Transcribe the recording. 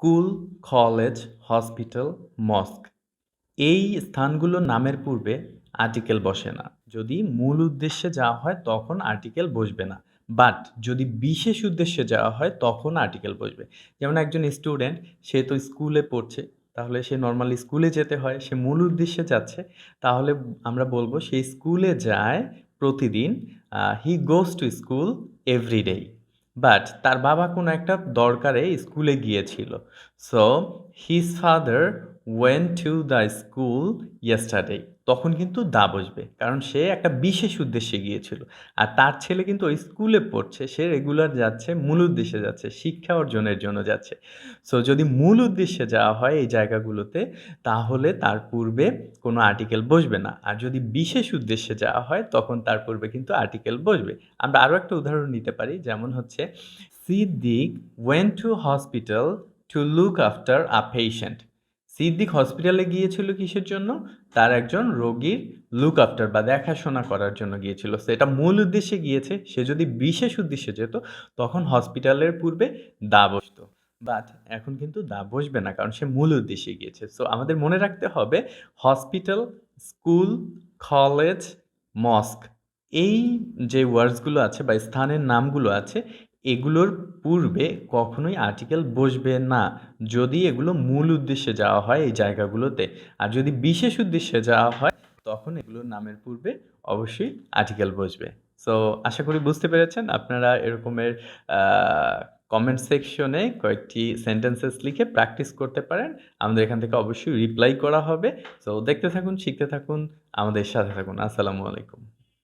School, college, hospital, মস্ক এই স্থানগুলোর নামের পূর্বে আর্টিকেল বসে না। যদি মূল উদ্দেশ্যে যাওয়া হয় তখন আর্টিকেল বসবে না। বাট যদি বিশেষ উদ্দেশ্যে যাওয়া হয় তখন আর্টিকেল বসবে। যেমন একজন স্টুডেন্ট সে তো স্কুলে পড়ছে, তাহলে সে নরমালি স্কুলে যেতে হয়, সে মূল উদ্দেশ্যে যাচ্ছে। তাহলে আমরা বলব সে স্কুলে যায় প্রতিদিন। He goes to school every day. But তার বাবা কোনো একটা দরকারে স্কুলে গিয়েছিল। So his father went to the school yesterday. তখন কিন্তু দা বসবে। কারণ সে একটা বিশেষ উদ্দেশ্যে গিয়েছিল। আর তার ছেলে কিন্তু ওই স্কুলে পড়ছে। সে রেগুলার যাচ্ছে, মূল উদ্দেশ্যে যাচ্ছে, শিক্ষা অর্জনের জন্য যাচ্ছে। সো যদি মূল উদ্দেশ্যে যাওয়া হয় এই জায়গাগুলোতে, তাহলে তার পূর্বে কোনো আর্টিকেল বসবে না। আর যদি বিশেষ উদ্দেশ্যে যাওয়া হয়, তখন তার পূর্বে কিন্তু আর্টিকেল বসবে। আমরা আরো একটা উদাহরণ নিতে পারি। যেমন হচ্ছে, Siddique went to hospital to look after a patient. Siddique হসপিটালে গিয়েছিল কিসের জন্য? তার একজন রোগীর লুক আফটার বা দেখাশোনা করার জন্য গিয়েছিল। সো এটা মূল উদ্দেশ্যে গিয়েছে। সে যদি বিশেষ উদ্দেশ্যে যেত, তখন হসপিটালের পূর্বে দা বসতো। বাট এখন কিন্তু দা বসবে না, কারণ সে মূল উদ্দেশ্যে গিয়েছে। সো আমাদের মনে রাখতে হবে হসপিটাল, স্কুল, কলেজ, মস্ক এই যে ওয়ার্ডসগুলো আছে বা স্থানের নামগুলো আছে, এগুলোর পূর্বে কখনোই আর্টিকেল বসবে না, যদি এগুলো মূল উদ্দেশ্যে যাওয়া হয় এই জায়গাগুলোতে। আর যদি বিশেষ উদ্দেশ্যে যাওয়া হয়, তখন এগুলোর নামের পূর্বে অবশ্যই আর্টিকেল বসবে। সো আশা করি বুঝতে পেরেছেন। আপনারা এরকমের আ কমেন্ট সেকশনে কয়েকটি সেন্টেন্সেস লিখে প্র্যাকটিস করতে পারেন। আমাদের এখান থেকে অবশ্যই রিপ্লাই করা হবে। সো দেখতে থাকুন, শিখতে থাকুন, আমাদের সাথে থাকুন। আসসালামু আলাইকুম।